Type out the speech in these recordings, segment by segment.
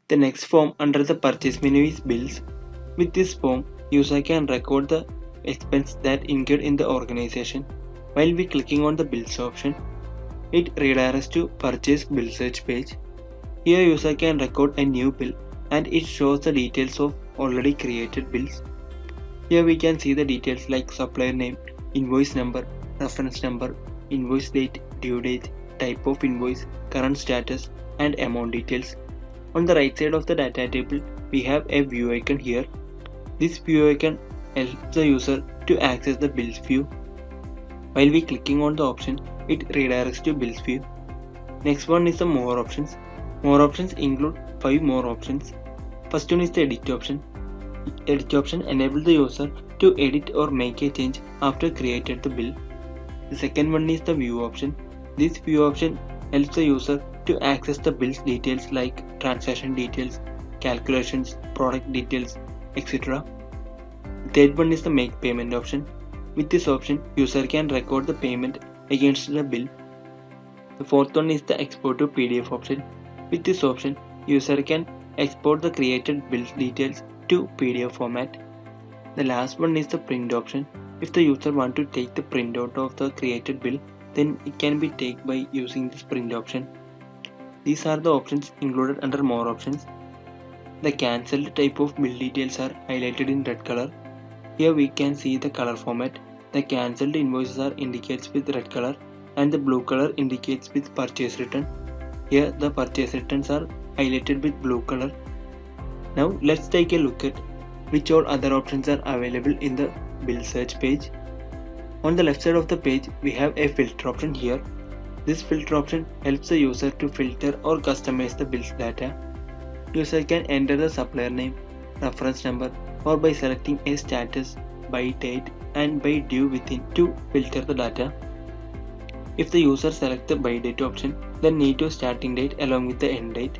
The next form under the purchase menu is bills. With this form, user can record the expense that incurred in the organization. While we clicking on the bills option, it redirects to purchase bill search page. Here user can record a new bill and it shows the details of already created bills. Here we can see the details like supplier name, invoice number, reference number, invoice date, due date, type of invoice, current status, and amount details. On the right side of the data table, we have a view icon here. This view icon helps the user to access the bills view. While we clicking on the option, it redirects to bills view. Next one is the more options. More options include 5 more options. First one is the edit option. Edit option enables the user to edit or make a change after created the bill. The second one is the view option. This view option helps the user to access the bill's details like transaction details, calculations, product details, etc. The third one is the make payment option. With this option, user can record the payment against the bill. The fourth one is the export to PDF option. With this option, user can export the created bill's details to PDF format. The last one is the print option. If the user want to take the printout of the created bill, then it can be taken by using this print option. These are the options included under more options. The cancelled type of bill details are highlighted in red color. Here we can see the color format. The cancelled invoices are indicated with red color and the blue color indicates with purchase return. Here the purchase returns are highlighted with blue color. Now let's take a look at which all other options are available in the bill search page. On the left side of the page, we have a filter option here. This filter option helps the user to filter or customize the bill's data. User can enter the supplier name, reference number, or by selecting a status, by date and by due within to filter the data. If the user selects the by date option, then need to starting date along with the end date.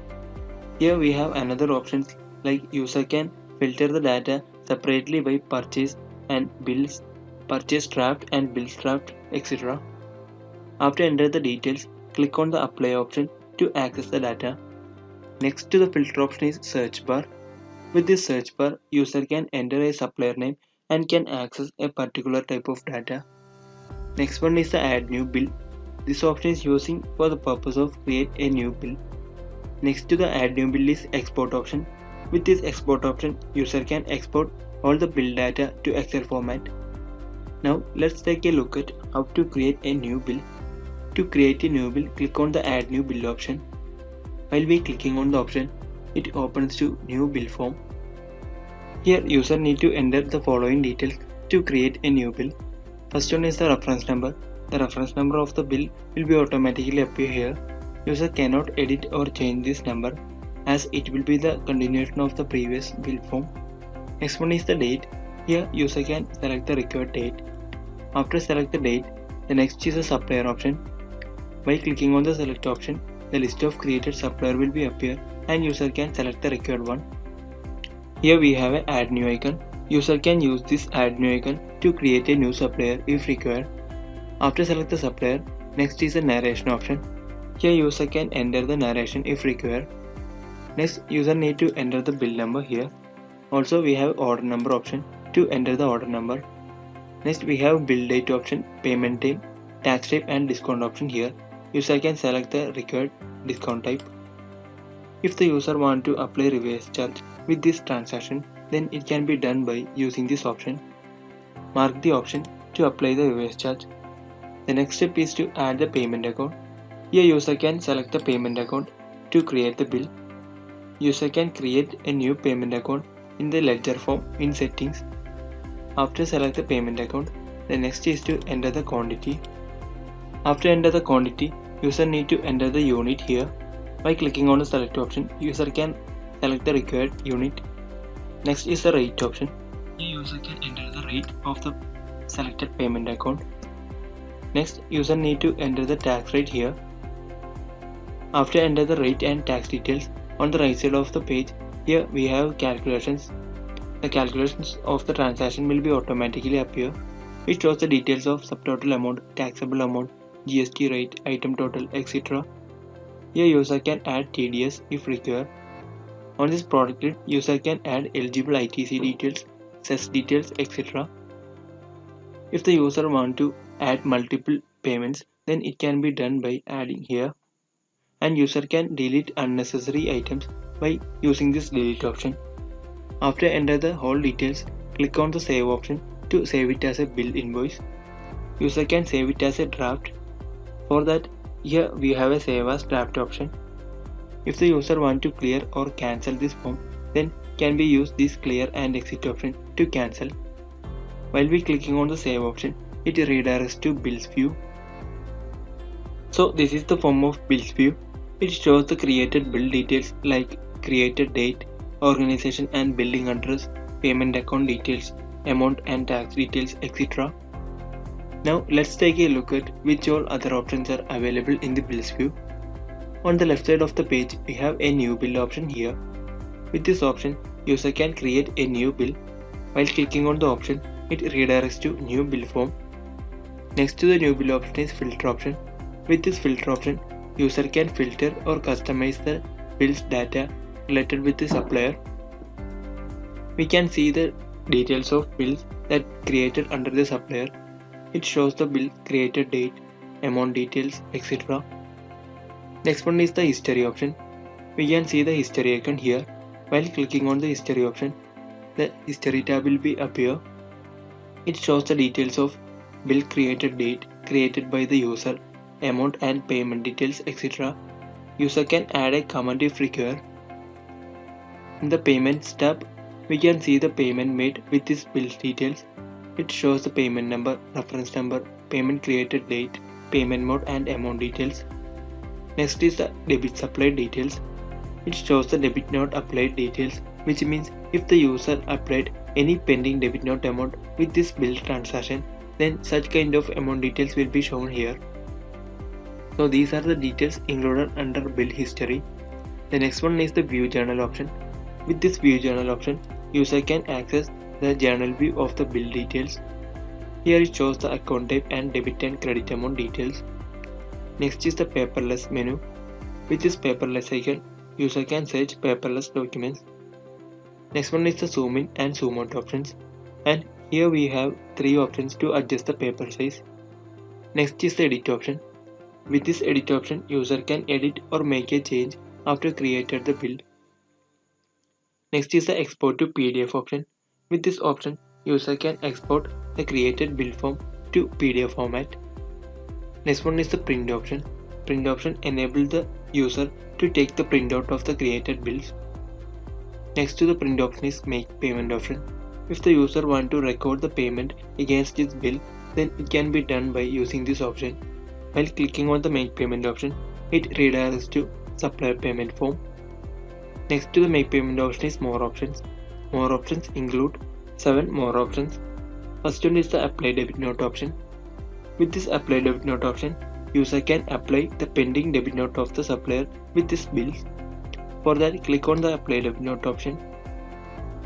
Here we have another options like user can filter the data separately by purchase and bills, purchase draft and bills draft, etc. After enter the details, click on the apply option to access the data. Next to the filter option is search bar. With this search bar, user can enter a supplier name and can access a particular type of data. Next one is the add new bill. This option is using for the purpose of create a new bill. Next to the add new bill is export option. With this export option, user can export all the bill data to Excel format. Now let's take a look at how to create a new bill. To create a new bill, click on the add new bill option. While we clicking on the option, it opens to new bill form. Here user need to enter the following details to create a new bill. First one is the reference number. The reference number of the bill will be automatically appear here. User cannot edit or change this number as it will be the continuation of the previous bill form. Next one is the date. Here user can select the required date. After select the date, the next is the supplier option. By clicking on the select option, the list of created supplier will be appear and user can select the required one. Here we have an add new icon. User can use this add new icon to create a new supplier if required. After select the supplier, next is the narration option. Here user can enter the narration if required. Next, user need to enter the bill number here. Also we have order number option to enter the order number. Next we have bill date option, payment time, tax type and discount option here. User can select the required discount type. If the user want to apply reverse charge with this transaction, then it can be done by using this option. Mark the option to apply the reverse charge. The next step is to add the payment account. Here user can select the payment account to create the bill. User can create a new payment account in the ledger form in settings. After select the payment account, the next is to enter the quantity. After enter the quantity, user need to enter the unit here. By clicking on the select option, user can select the required unit. Next is the rate option. Here user can enter the rate of the selected payment account. Next, user need to enter the tax rate here. After enter the rate and tax details, on the right side of the page, here we have calculations. The calculations of the transaction will be automatically appear. It shows the details of subtotal amount, taxable amount, GST rate, item total, etc. Here user can add TDS if required. On this product grid, user can add eligible ITC details, cess details, etc. If the user want to add multiple payments, then it can be done by adding here, and user can delete unnecessary items by using this delete option. After enter the whole details, click on the save option to save it as a bill invoice. User can save it as a draft. For that, here we have a save as draft option. If the user want to clear or cancel this form, then can be use this clear and exit option to cancel. While we clicking on the save option, it redirects to bills view. So this is the form of bills view. It shows the created bill details like created date, organization and billing address, payment account details, amount and tax details, etc. Now let's take a look at which all other options are available in the bills view. On the left side of the page, we have a new bill option here. With this option, user can create a new bill. While clicking on the option, it redirects to new bill form. Next to the new bill option is filter option. With this filter option, user can filter or customize the bill's data related with the supplier. We can see the details of bills that created under the supplier. It shows the bill created date, amount details, etc. Next one is the history option. We can see the history icon here. While clicking on the history option, the history tab will be appear. It shows the details of bill created date, created by the user, amount and payment details, etc. User can add a comment if required. In the payments tab, we can see the payment made with this bill details. It shows the payment number, reference number, payment created date, payment mode and amount details. Next is the debit supplied details. It shows the debit note applied details, which means if the user applied any pending debit note amount with this bill transaction, then such kind of amount details will be shown here. So these are the details included under bill history. The next one is the view journal option. With this view journal option, user can access the journal view of the bill details. Here it shows the account type and debit and credit amount details. Next is the paperless menu. With this paperless icon, user can search paperless documents. Next one is the zoom in and zoom out options, and here we have 3 options to adjust the paper size. Next is the edit option. With this edit option, user can edit or make a change after created the bill. Next is the export to PDF option. With this option, user can export the created bill form to PDF format. Next one is the print option. Print option enables the user to take the printout of the created bills. Next to the print option is make payment option. If the user want to record the payment against this bill, then it can be done by using this option. While clicking on the make payment option, it redirects to supplier payment form. Next to the make payment option is more options. More options include 7 more options. First one is the apply debit note option. With this apply debit note option, user can apply the pending debit note of the supplier with this bill. For that, click on the apply debit note option.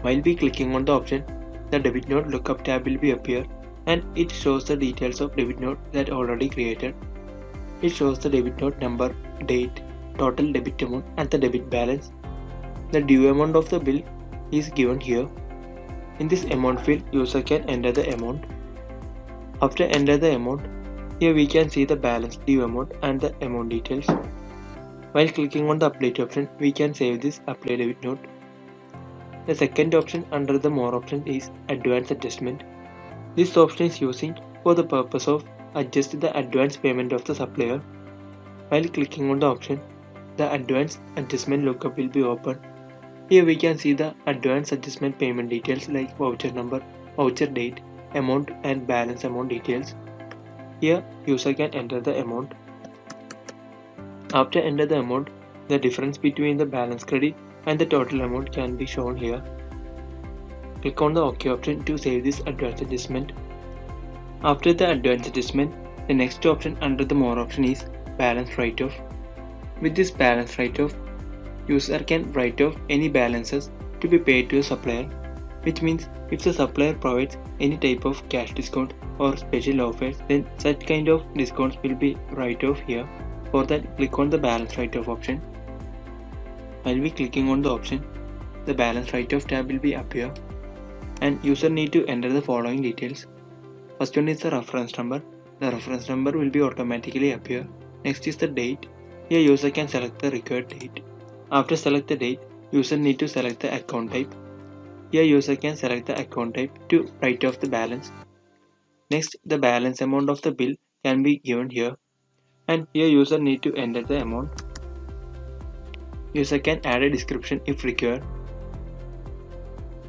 While we clicking on the option, the debit note lookup tab will be appear, and it shows the details of debit note that already created. It shows the debit note number, date, total debit amount and the debit balance. The due amount of the bill is given here. In this amount field, user can enter the amount. After enter the amount, here we can see the balance due amount and the amount details. While clicking on the update option, we can save this apply debit note. The second option under the more option is advance adjustment. This option is using for the purpose of adjusting the advance payment of the supplier. While clicking on the option, the advance adjustment lookup will be open. Here we can see the advance adjustment payment details like voucher number, voucher date, amount and balance amount details. Here user can enter the amount. After enter the amount, the difference between the balance credit and the total amount can be shown here. Click on the OK option to save this advance adjustment. After the advance adjustment, the next option under the more option is balance write-off. With this balance write-off, user can write off any balances to be paid to a supplier. which means if the supplier provides any type of cash discount or special offers, then such kind of discounts will be write-off here. For that, click on the balance write-off option. While we clicking on the option, the balance write-off tab will be appear, and user need to enter the following details. First one is the reference number. The reference number will be automatically appear. Next is the date. Here user can select the required date. After select the date, user need to select the account type. Here user can select the account type to write off the balance. Next, the balance amount of the bill can be given here, and here user need to enter the amount. User can add a description if required.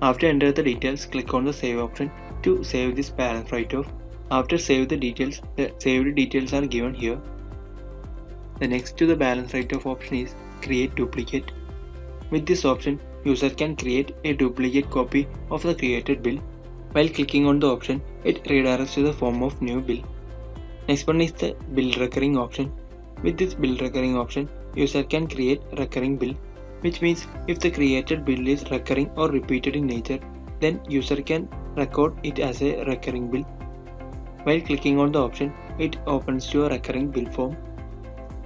After enter the details, click on the save option to save this balance write-off. After save the details, the saved details are given here. The next to the balance write-off option is create duplicate. With this option, user can create a duplicate copy of the created bill. While clicking on the option, it redirects to the form of new bill. Next one is the bill recurring option. With this bill recurring option, user can create recurring bill, which means if the created bill is recurring or repeated in nature, then user can record it as a recurring bill. While clicking on the option, it opens to a recurring bill form.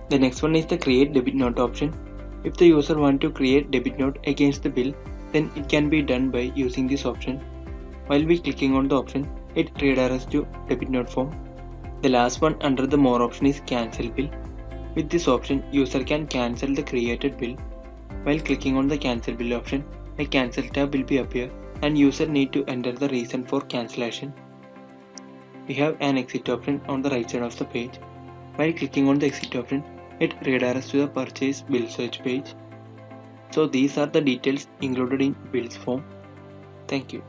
The next one is the create debit note option. If the user want to create debit note against the bill, then it can be done by using this option. While we clicking on the option, it redirects to debit note form. The last one under the more option is cancel bill. With this option, user can cancel the created bill. While clicking on the cancel bill option, a cancel tab will be appear, and user need to enter the reason for cancellation. We have an exit option on the right side of the page. While clicking on the exit option, it redirects to the purchase bill search page. So these are the details included in bills form. Thank you.